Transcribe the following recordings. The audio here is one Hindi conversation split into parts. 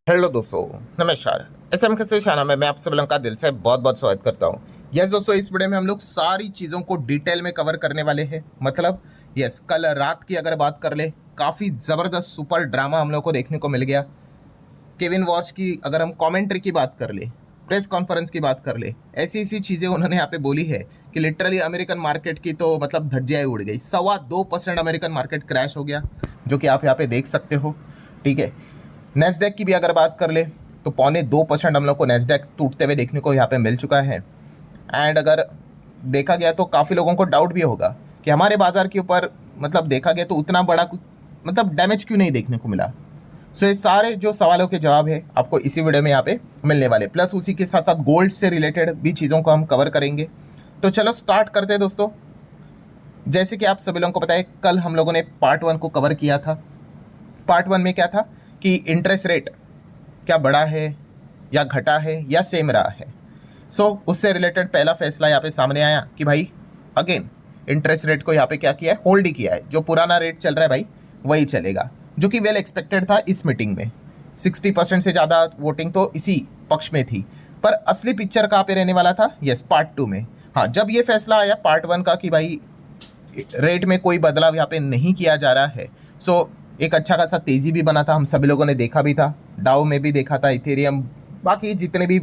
हेलो दोस्तों, नमस्कार। एसएम के शाना में मैं आप सब लोगों का दिल से बहुत बहुत स्वागत करता हूँ। यस दोस्तों, इस वीडियो में हम लोग सारी चीज़ों को डिटेल में कवर करने वाले हैं। मतलब यस, कल रात की अगर बात कर ले, काफ़ी ज़बरदस्त सुपर ड्रामा हम लोग को देखने को मिल गया। केविन वॉश की अगर हम कॉमेंट्री की बात कर ले, प्रेस कॉन्फ्रेंस की बात कर ले, ऐसी ऐसी चीज़ें उन्होंने यहाँ पे बोली है कि लिटरली अमेरिकन मार्केट की तो मतलब धज्जियाँ उड़ गई। 2.25% अमेरिकन मार्केट क्रैश हो गया, जो कि आप यहाँ पे देख सकते हो। ठीक है, नेस्डेक की भी अगर बात कर ले तो 2.25% हम लोग को नेस्डेक टूटते हुए देखने को यहाँ पे मिल चुका है। एंड अगर देखा गया तो काफ़ी लोगों को डाउट भी होगा कि हमारे बाजार के ऊपर मतलब देखा गया तो उतना बड़ा मतलब डैमेज क्यों नहीं देखने को मिला। सो ये सारे जो सवालों के जवाब है आपको इसी वीडियो में यहाँ पे मिलने वाले, प्लस उसी के साथ साथ गोल्ड से रिलेटेड भी चीज़ों को हम कवर करेंगे। तो चलो स्टार्ट करते हैं दोस्तों। जैसे कि आप सभी लोगों को पता है, कल हम लोगों ने पार्ट 1 को कवर किया था। पार्ट 1 में क्या था कि इंटरेस्ट रेट क्या बढ़ा है या घटा है या सेम रहा है। उससे रिलेटेड पहला फैसला यहाँ पे सामने आया कि भाई अगेन इंटरेस्ट रेट को यहाँ पे क्या किया है, होल्ड ही किया है। जो पुराना रेट चल रहा है भाई वही चलेगा, जो कि वेल एक्सपेक्टेड था। इस मीटिंग में 60% से ज़्यादा वोटिंग तो इसी पक्ष में थी। पर असली पिक्चर कहाँ पे रहने वाला था, यस पार्ट 2 में। हाँ, जब ये फैसला आया पार्ट 1 का कि भाई रेट में कोई बदलाव यहाँ पे नहीं किया जा रहा है, एक अच्छा खासा तेज़ी भी बना था, हम सभी लोगों ने देखा भी था। डाउ में भी देखा था, इथेरियम, बाकी जितने भी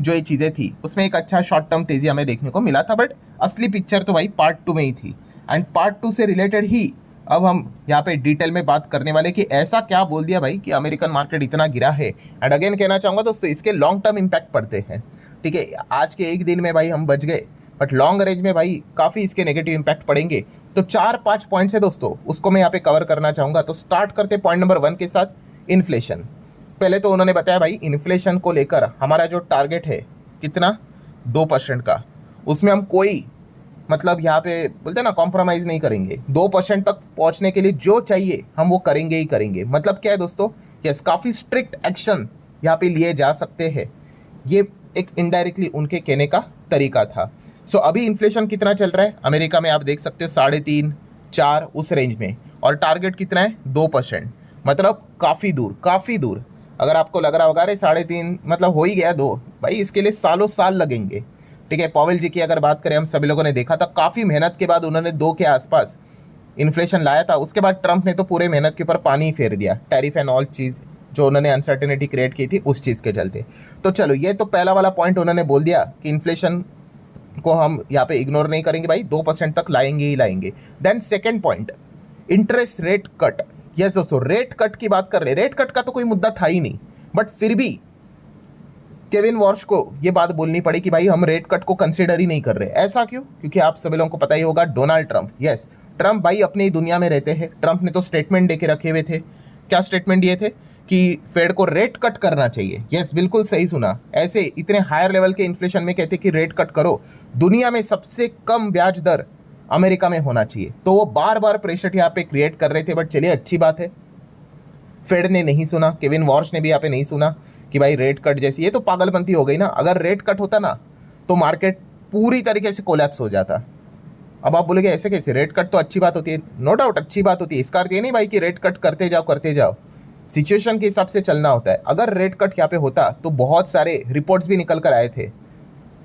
जो ये चीज़ें थी उसमें एक अच्छा शॉर्ट टर्म तेज़ी हमें देखने को मिला था। बट असली पिक्चर तो भाई पार्ट 2 में ही थी। एंड पार्ट 2 से रिलेटेड ही अब हम यहाँ पे डिटेल में बात करने वाले कि ऐसा क्या बोल दिया भाई कि अमेरिकन मार्केट इतना गिरा है। एंड अगेन कहना चाहूँगा दोस्तों, इसके लॉन्ग टर्म इम्पैक्ट पड़ते हैं। ठीक है, आज के एक दिन में भाई हम बच गए, बट लॉन्ग रेंज में भाई काफ़ी इसके नेगेटिव इम्पैक्ट पड़ेंगे। तो 4-5 पॉइंट्स है दोस्तों, उसको मैं यहाँ पे कवर करना चाहूँगा। तो स्टार्ट करते पॉइंट नंबर 1 के साथ, इन्फ्लेशन। पहले तो उन्होंने बताया भाई इन्फ्लेशन को लेकर हमारा जो टारगेट है कितना, 2% का, उसमें हम कोई मतलब यहाँ पे बोलते हैं ना कॉम्प्रोमाइज़ नहीं करेंगे। 2% तक पहुँचने के लिए जो चाहिए हम वो करेंगे ही करेंगे। मतलब क्या है दोस्तों, यस काफ़ी स्ट्रिक्ट एक्शन यहाँ पे लिए जा सकते हैं। ये एक इनडायरेक्टली उनके कहने का तरीका था। अभी इन्फ्लेशन कितना चल रहा है अमेरिका में, आप देख सकते हो 3.5-4 उस रेंज में, और टारगेट कितना है 2%। मतलब काफ़ी दूर, काफ़ी दूर। अगर आपको लग रहा होगा अरे 3.5 मतलब हो ही गया 2, भाई इसके लिए सालों साल लगेंगे। ठीक है, पॉवेल जी की अगर बात करें, हम सभी लोगों ने देखा था काफ़ी मेहनत के बाद उन्होंने 2 के आसपास इन्फ्लेशन लाया था। उसके बाद ट्रंप ने तो पूरे मेहनत के ऊपर पानी ही फेर दिया, टैरिफ एंड ऑल चीज़ जो उन्होंने अनसर्टेनिटी क्रिएट की थी उस चीज़ के चलते। तो चलो, ये तो पहला वाला पॉइंट उन्होंने बोल दिया कि इन्फ्लेशन को हम यहाँ पे इग्नोर नहीं करेंगे भाई, 2% तक लाएंगे ही लाएंगे। Then second point, interest rate cut. Yes दोस्तों, रेट कट की बात कर रहे। रेट कट का तो कोई मुद्दा था ही नहीं, बट फिर भी केविन वॉश को ये बात बोलनी पड़ी कि भाई हम रेट कट को कंसिडर ही नहीं कर रहे। ऐसा क्यों? क्योंकि आप सभी लोगों को पता ही होगा, डोनाल्ड ट्रंप, यस ट्रंप भाई अपनी दुनिया में रहते हैं। ट्रंप ने तो स्टेटमेंट दे के रखे हुए थे। क्या स्टेटमेंट दिए थे कि फेड को रेट कट करना चाहिए। यस, बिल्कुल सही सुना। ऐसे इतने हायर लेवल के इन्फ्लेशन में कहते कि रेट कट करो, दुनिया में सबसे कम ब्याज दर अमेरिका में होना चाहिए। तो वो बार बार प्रेशर यहाँ पे क्रिएट कर रहे थे। बट चलिए, अच्छी बात है, फेड ने नहीं सुना, केविन वॉश ने भी यहाँ पे नहीं सुना कि भाई रेट कट जैसी, ये तो पागलपंती हो गई ना। अगर रेट कट होता ना तो मार्केट पूरी तरीके से कोलैप्स हो जाता। अब आप बोलोगे ऐसे कैसे, रेट कट तो अच्छी बात होती है। नो डाउट अच्छी बात होती है, इसका अर्थ ये नहीं भाई कि रेट कट करते जाओ करते जाओ, सिचुएशन के हिसाब से चलना होता है। अगर रेट कट यहाँ पे होता तो बहुत सारे रिपोर्ट्स भी निकल कर आए थे।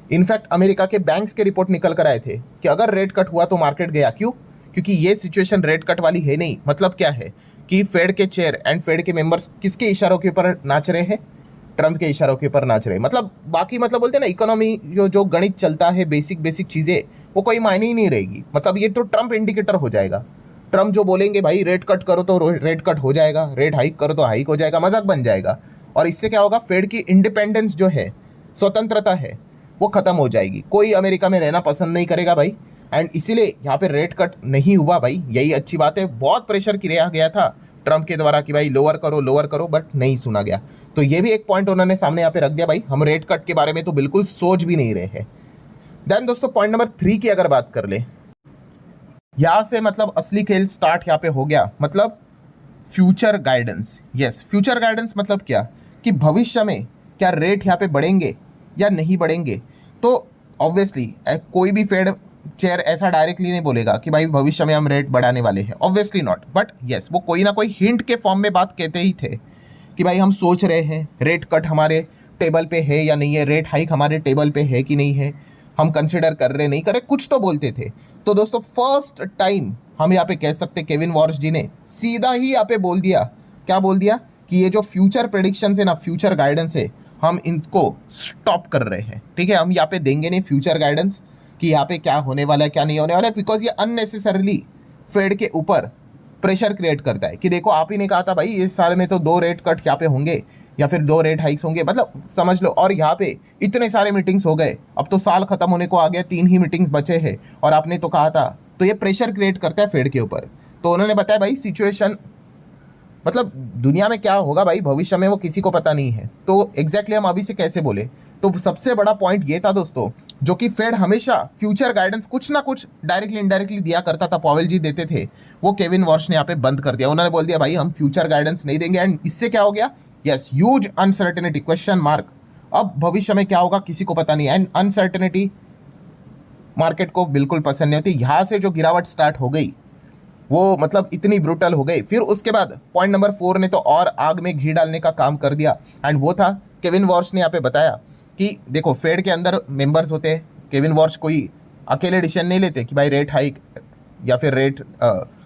इनफैक्ट अमेरिका के बैंक्स के रिपोर्ट निकल कर आए थे कि अगर रेट कट हुआ तो मार्केट गया। क्यों? क्योंकि ये सिचुएशन रेट कट वाली है नहीं। मतलब क्या है कि फेड के चेयर एंड फेड के मेंबर्स किसके इशारों के ऊपर नाच रहे हैं, ट्रंप के इशारों के ऊपर नाच रहे हैं। मतलब बाकी मतलब बोलते हैं ना, इकोनॉमी जो गणित चलता है, बेसिक चीज़ें, वो कोई मायने ही नहीं रहेगी। मतलब ये तो ट्रंप इंडिकेटर हो जाएगा। ट्रंप जो बोलेंगे भाई रेट कट करो तो रेट कट हो जाएगा, रेट हाइक करो तो हाइक हो जाएगा, मजाक बन जाएगा। और इससे क्या होगा, फेड की इंडिपेंडेंस जो है, स्वतंत्रता है, वो खत्म हो जाएगी। कोई अमेरिका में रहना पसंद नहीं करेगा भाई। एंड इसीलिए यहाँ पे रेट कट नहीं हुआ भाई, यही अच्छी बात है। बहुत प्रेशर किया गया था ट्रंप के द्वारा कि भाई लोअर करो, बट नहीं सुना गया। तो ये भी एक पॉइंट उन्होंने सामने यहाँ पे रख दिया, भाई हम रेट कट के बारे में तो बिल्कुल सोच भी नहीं रहे हैं। देन दोस्तों, पॉइंट नंबर 3 की अगर बात कर ले, यहाँ से मतलब असली खेल स्टार्ट यहाँ पे हो गया। मतलब future guidance. Yes, future guidance मतलब क्या कि भविष्य में क्या रेट यहाँ पे बढ़ेंगे या नहीं बढ़ेंगे। तो ऑब्वियसली कोई भी फेड चेयर ऐसा डायरेक्टली नहीं बोलेगा कि भाई भविष्य में हम रेट बढ़ाने वाले हैं, ऑब्वियसली नॉट। बट यस, वो कोई ना कोई हिंट के फॉर्म में बात कहते ही थे कि भाई हम सोच रहे हैं रेट कट हमारे टेबल पे है या नहीं है, रेट हाइक हमारे टेबल पे है कि नहीं है, हम कंसिडर कर रहे नहीं कर रहे, कुछ तो बोलते थे। तो दोस्तों फर्स्ट टाइम हम यहाँ पे कह सकते केविन वॉर्श जी ने सीधा ही यहाँ पे बोल दिया, क्या बोल दिया कि ये जो फ्यूचर प्रेडिक्शन है ना, फ्यूचर गाइडेंस है, हम इनको स्टॉप कर रहे हैं। ठीक है, हम यहाँ पे देंगे नहीं फ्यूचर गाइडेंस कि यहाँ पे क्या होने वाला है क्या नहीं होने वाला है, बिकॉज ये अननेसेसरली फेड के ऊपर प्रेशर क्रिएट करता है कि देखो आप ही ने कहा था भाई इस साल में तो 2 रेट कट यहाँ पे होंगे या फिर 2 रेट हाइक्स होंगे, मतलब समझ लो। और यहाँ पे इतने सारे मीटिंग्स हो गए, अब तो साल खत्म होने को आ गया, 3 ही मीटिंग्स बचे हैं और आपने तो कहा था। तो ये प्रेशर क्रिएट करता है फेड के ऊपर। तो उन्होंने बताया भाई सिचुएशन, मतलब दुनिया में क्या होगा भाई भविष्य में वो किसी को पता नहीं है, तो एग्जैक्टली हम अभी से कैसे बोले। तो सबसे बड़ा पॉइंट ये था दोस्तों, जो कि फेड हमेशा फ्यूचर गाइडेंस कुछ ना कुछ डायरेक्टली इनडायरेक्टली दिया करता था, पॉवेल जी देते थे, वो केविन वॉर्श ने यहाँ पे बंद कर दिया। उन्होंने बोल दिया भाई हम फ्यूचर गाइडेंस नहीं देंगे। एंड इससे क्या हो गया, yes huge uncertainty, question mark. अब भविष्य में क्या होगा किसी को पता नहीं। एंड अनसर्टेनिटी मार्केट को बिल्कुल पसंद नहीं होती। यहाँ से जो गिरावट स्टार्ट हो गई वो मतलब इतनी ब्रूटल हो गई। फिर उसके बाद पॉइंट नंबर 4 ने तो और आग में घी डालने का काम कर दिया। एंड वो था केविन वॉर्श ने यहाँ पे बताया कि देखो फेड के अंदर मेंबर्स होते हैं, केविन वॉर्श कोई अकेले डिसीजन नहीं लेते कि भाई रेट हाइक या फिर रेट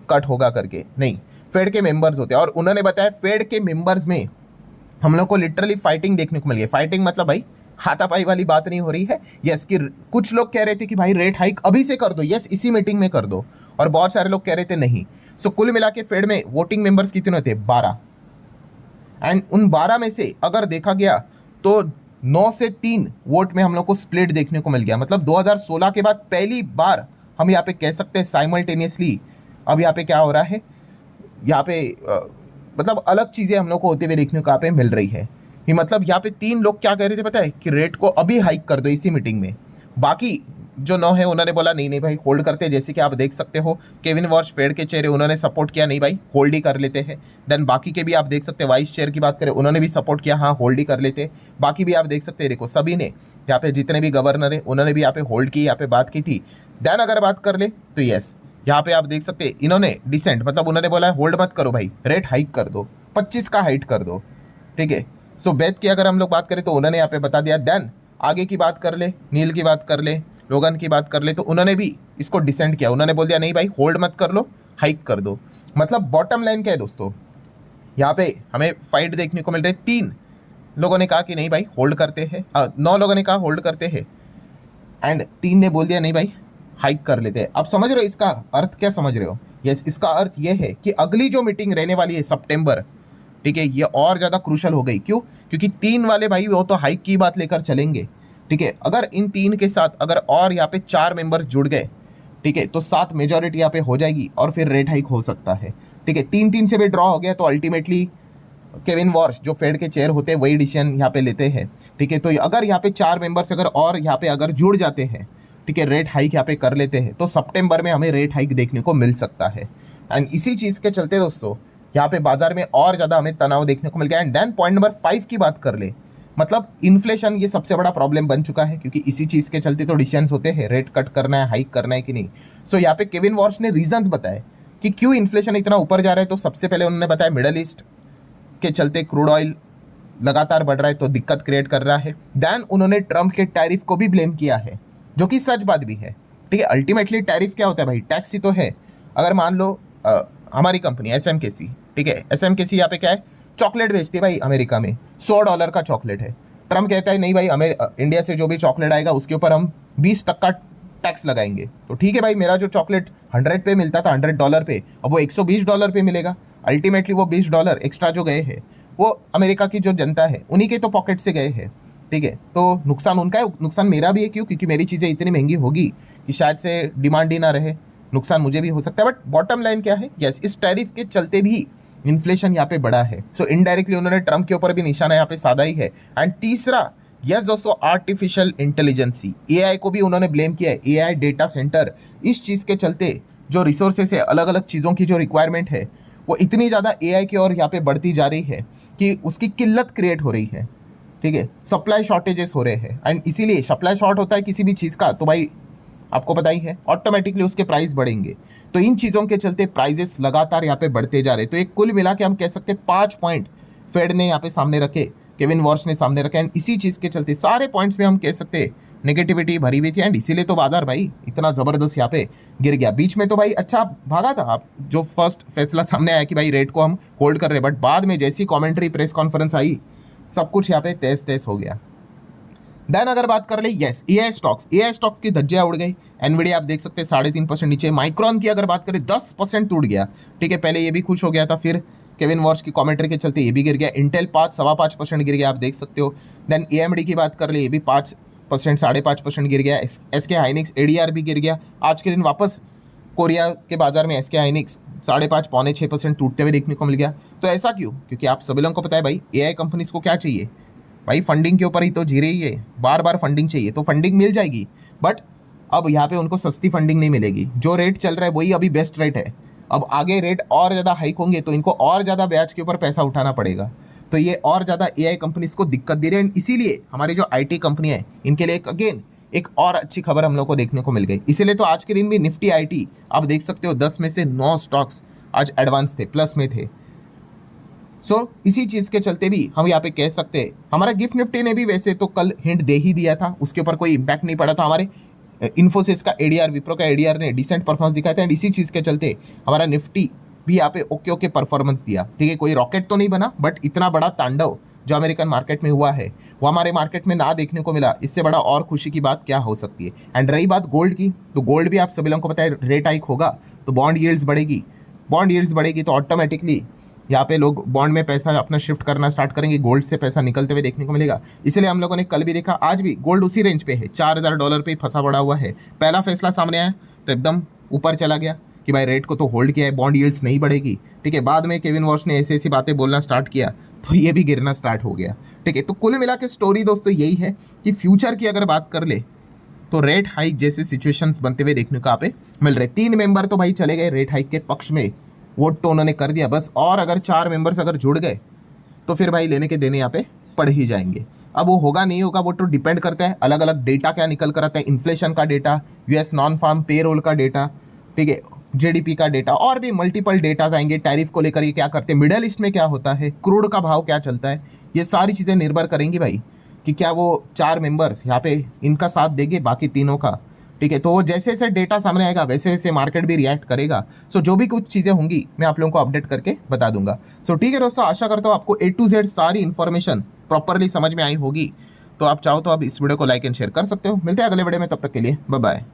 कट होगा करके, नहीं, फेड के मेंबर्स होते हैं। और उन्होंने बताया फेड के मेंबर्स में हम लोग को लिटरली फाइटिंग देखने को मिली है। फाइटिंग मतलब भाई हाथापाई वाली बात नहीं हो रही है। यस कि कुछ लोग कह रहे थे कि भाई रेट हाइक अभी से कर दो, यस इसी मीटिंग में कर दो, और बहुत सारे लोग कह रहे थे नहीं। सो कुल मिला के फेड में वोटिंग मेंबर्स कितने थे, 12। एंड उन 12 में से अगर देखा गया तो 9 से 3 वोट में हम लोग को स्प्लिट देखने को मिल गया। मतलब 2016 के बाद पहली बार हम यहाँ पे कह सकते हैं साइमल्टेनियसली अब यहाँ पे क्या हो रहा है, यहाँ पे मतलब अलग चीज़ें हम लोग को होते हुए देखने को यहाँ पे मिल रही है। कि मतलब यहाँ पे 3 लोग क्या कह रहे थे पता है कि रेट को अभी हाइक कर दो इसी मीटिंग में। बाकी जो 9 है उन्होंने बोला नहीं नहीं भाई होल्ड करते हैं। जैसे कि आप देख सकते हो केविन वॉर्श फेड के चेहरे उन्होंने सपोर्ट किया, नहीं भाई होल्ड ही कर लेते हैं। देन बाकी के भी आप देख सकते हैं, वाइस चेयर की बात करें उन्होंने भी सपोर्ट किया, हाँ होल्ड ही कर लेते। बाकी भी आप देख सकते हैं, देखो सभी ने यहाँ पे जितने भी गवर्नर है उन्होंने भी यहाँ पे होल्ड की, यहाँ पे बात की थी। देन अगर बात कर ले तो यस यहाँ पे आप देख सकते हैं इन्होंने डिसेंट, मतलब उन्होंने बोला होल्ड मत करो भाई, रेट हाइक कर दो, 25 का हाइट कर दो। ठीक है, सो बेथ की अगर हम लोग बात करें तो उन्होंने यहाँ पे बता दिया। देन आगे की बात कर ले, नील की बात कर ले, लोगन की बात कर ले, तो उन्होंने भी इसको डिसेंट किया। उन्होंने बोल दिया नहीं भाई होल्ड मत कर लो, हाइक कर दो। मतलब बॉटम लाइन क्या है दोस्तों, यहाँ पे हमें फाइट देखने को मिल रही है। 3 लोगों ने कहा कि नहीं भाई होल्ड करते हैं, 9 लोगों ने कहा होल्ड करते हैं, एंड 3 ने बोल दिया नहीं भाई हाइक कर लेते हैं। अब समझ रहे हो इसका अर्थ, क्या समझ रहे हो? यस इसका अर्थ ये है कि अगली जो मीटिंग रहने वाली है सितंबर, ठीक है, ये और ज़्यादा क्रूशल हो गई। क्यों? क्योंकि 3 वाले भाई वो तो हाइक की बात लेकर चलेंगे। ठीक है, अगर इन 3 के साथ अगर और यहाँ पे 4 मेंबर्स जुड़ गए, ठीक है, तो 7 मेजॉरिटी यहाँ पे हो जाएगी और फिर रेट हाइक हो सकता है। ठीक है, 3-3 से भी ड्रॉ हो गया तो अल्टीमेटली केविन वॉर्श जो फेड के चेयर होते हैं वही डिसीजन यहाँ पे लेते हैं। ठीक है, तो अगर यहाँ पे 4 मेंबर्स अगर और यहाँ पे अगर जुड़ जाते हैं, ठीक है, रेट हाइक यहाँ पे कर लेते हैं, तो सितंबर में हमें रेट हाइक देखने को मिल सकता है। एंड इसी चीज़ के चलते दोस्तों यहाँ पे बाजार में और ज़्यादा हमें तनाव देखने को मिल गया। एंड देन पॉइंट नंबर 5 की बात कर ले, मतलब इन्फ्लेशन ये सबसे बड़ा प्रॉब्लम बन चुका है, क्योंकि इसी चीज़ के चलते तो डिसीजंस होते हैं रेट कट करना है, हाइक करना है कि नहीं। सो यहाँ पे केविन वॉर्श ने रीजंस बताए कि क्यों इन्फ्लेशन इतना ऊपर जा रहा है। तो सबसे पहले उन्होंने बताया मिडल ईस्ट के चलते क्रूड ऑयल लगातार बढ़ रहा है तो दिक्कत क्रिएट कर रहा है। देन उन्होंने ट्रम्प के टैरिफ को भी ब्लेम किया है, जो कि सच बात भी है। ठीक है, अल्टीमेटली टैरिफ क्या होता है भाई, टैक्स ही तो है। अगर मान लो हमारी कंपनी SMKC, ठीक है, SMKC यहाँ पे क्या है, चॉकलेट बेचती है भाई अमेरिका में, $100 का चॉकलेट है। ट्रम्प कहता है नहीं भाई इंडिया से जो भी चॉकलेट आएगा उसके ऊपर हम 20% टैक्स लगाएंगे। तो ठीक है भाई, मेरा जो चॉकलेट 100 पे मिलता था, $100 पे, अब वो $120 पे मिलेगा। अल्टीमेटली वो $20 एक्स्ट्रा जो गए हैं वो अमेरिका की जो जनता है उन्हीं के तो पॉकेट से गए हैं। ठीक है, तो नुकसान उनका है, नुकसान मेरा भी है। क्यों? क्योंकि मेरी चीज़ें इतनी महंगी होगी कि शायद से डिमांड ही ना रहे, नुकसान मुझे भी हो सकता है। बट बॉटम लाइन क्या है, यस इस टैरिफ के चलते भी इन्फ्लेशन यहाँ पे बढ़ा है। सो इनडायरेक्टली उन्होंने ट्रम्प के ऊपर भी निशाना यहाँ पे साधा ही है। एंड तीसरा, यस दोस्तों, आर्टिफिशियल इंटेलिजेंसी, AI को भी उन्होंने ब्लेम किया है। AI डेटा सेंटर, इस चीज़ के चलते जो रिसोर्सेस है, अलग अलग चीज़ों की जो रिक्वायरमेंट है वो इतनी ज़्यादा AI की ओर यहाँ पे बढ़ती जा रही है कि उसकी किल्लत क्रिएट हो रही है। ठीक है, सप्लाई शॉर्टेजेस हो रहे हैं। एंड इसीलिए सप्लाई शॉर्ट होता है किसी भी चीज़ का तो भाई आपको पता ही है ऑटोमेटिकली उसके प्राइस बढ़ेंगे। तो इन चीज़ों के चलते प्राइजेस लगातार यहाँ पे बढ़ते जा रहे हैं। तो एक कुल मिला के हम कह सकते हैं 5 पॉइंट फेड ने यहाँ पे सामने रखे, केविन वॉर्श ने सामने रखे, एंड इसी चीज़ के चलते सारे पॉइंट्स में हम कह सकते हैं नेगेटिविटी भरी हुई थी, एंड इसीलिए तो बाजार भाई इतना ज़बरदस्त यहाँ पे गिर गया। बीच में तो भाई अच्छा भागा था, आप जो फर्स्ट फैसला सामने आया कि भाई रेट को हम होल्ड कर रहे हैं, बट बाद में जैसी कॉमेंट्री प्रेस कॉन्फ्रेंस आई सब कुछ यहाँ पे तहस तहस हो गया। देन अगर बात कर ले यस एआई स्टॉक्स की धज्जियां उड़ गई। एनवीडिया आप देख सकते हैं 3.5% नीचे। माइक्रॉन की अगर बात करें 10% टूट गया, ठीक है, पहले ये भी खुश हो गया था, फिर केविन वॉर्श की कमेंट्री के चलते ये भी गिर गया। इंटेल 5.25% गिर गया, आप देख सकते हो। देन एएमडी की बात कर ले, ये भी 5%, 5.5% गिर गया। एसके हाइनिक्स एडीआर भी गिर गया। आज के दिन वापस कोरिया के बाजार में एसके हाइनिक्स 5.5 पौने 6% टूटते हुए देखने को मिल गया। तो ऐसा क्यों? क्योंकि आप सभी लोगों को पता है भाई एआई कंपनीज को क्या चाहिए भाई, फंडिंग के ऊपर ही तो जी रही है, बार बार फंडिंग चाहिए, तो फंडिंग मिल जाएगी, बट अब यहाँ पे उनको सस्ती फंडिंग नहीं मिलेगी। जो रेट चल रहा है वही अभी बेस्ट रेट है। अब आगे रेट और ज़्यादा हाइक होंगे तो इनको और ज़्यादा ब्याज के ऊपर पैसा उठाना पड़ेगा, तो ये और ज़्यादा एआई कंपनीज को दिक्कत दे रही है। इसीलिए हमारी जो आईटी कंपनी है इनके लिए एक और अच्छी खबर हम लोग को देखने को मिल गई। इसीलिए तो आज के दिन भी निफ्टी आईटी आप देख सकते हो 10 में से 9 स्टॉक्स आज एडवांस थे, प्लस में थे। इसी चीज़ के चलते भी हम यहाँ पे कह सकते हैं हमारा गिफ्ट निफ्टी ने भी वैसे तो कल हिंट दे ही दिया था, उसके ऊपर कोई इम्पैक्ट नहीं पड़ा था। हमारे इन्फोसिस का एडीआर, विप्रो का एडीआर ने डिसेंट परफॉर्मेंस दिखाया था, एंड इसी चीज़ के चलते हमारा निफ्टी भी यहाँ पे ओके परफॉर्मेंस दिया। ठीक है, कोई रॉकेट तो नहीं बना, बट इतना बड़ा तांडव जो अमेरिकन मार्केट में हुआ है वो हमारे मार्केट में ना देखने को मिला। इससे बड़ा और खुशी की बात क्या हो सकती है। एंड रही बात गोल्ड की, तो गोल्ड भी आप सभी लोगों को पता है रेट हाइक होगा तो बॉन्ड यील्ड्स बढ़ेगी तो ऑटोमेटिकली यहाँ पे लोग बॉन्ड में पैसा अपना शिफ्ट करना स्टार्ट करेंगे, गोल्ड से पैसा निकलते हुए देखने को मिलेगा। इसलिए हम लोगों ने कल भी देखा, आज भी गोल्ड उसी रेंज पे है, $4000 पे फंसा पड़ा हुआ है। पहला फैसला सामने आया तो एकदम ऊपर चला गया कि भाई रेट को तो होल्ड किया है, बॉन्ड यील्ड्स नहीं बढ़ेगी। ठीक है, बाद में केविन वॉर्श ने ऐसी बातें बोलना स्टार्ट किया तो ये भी गिरना स्टार्ट हो गया। ठीक है, तो कुल मिला के स्टोरी दोस्तों यही है कि फ्यूचर की अगर बात कर ले तो रेट हाइक जैसे सिचुएशंस बनते हुए देखने को यहाँ पे मिल रहे। 3 मेंबर तो भाई चले गए रेट हाइक के पक्ष में, वोट तो उन्होंने कर दिया बस, और अगर 4 मेंबर्स अगर जुड़ गए तो फिर भाई लेने के देने यहाँ पे पड़ ही जाएंगे। अब वो होगा नहीं होगा वो तो डिपेंड करता है, अलग अलग डेटा क्या निकल कर आता है, इन्फ्लेशन का data, US non farm payroll का डेटा, ठीक है, जीडीपी का डेटा, और भी मल्टीपल डेटाज आएंगे। टैरिफ को लेकर ये क्या करते हैं, मिडल ईस्ट में क्या होता है, क्रूड का भाव क्या चलता है, ये सारी चीज़ें निर्भर करेंगी भाई कि क्या वो 4 मेंबर्स यहाँ पे इनका साथ देंगे बाकी तीनों का। ठीक है, तो जैसे जैसे डेटा सामने आएगा वैसे वैसे मार्केट भी रिएक्ट करेगा। जो भी कुछ चीज़ें होंगी मैं आप लोगों को अपडेट करके बता दूंगा। ठीक है दोस्तों, आशा करता हूँ आपको A to Z सारी इन्फॉर्मेशन प्रॉपरली समझ में आई होगी। तो आप चाहो तो आप इस वीडियो को लाइक एंड शेयर कर सकते हो। मिलते हैं अगले वीडियो में, तब तक के लिए बाय बाय।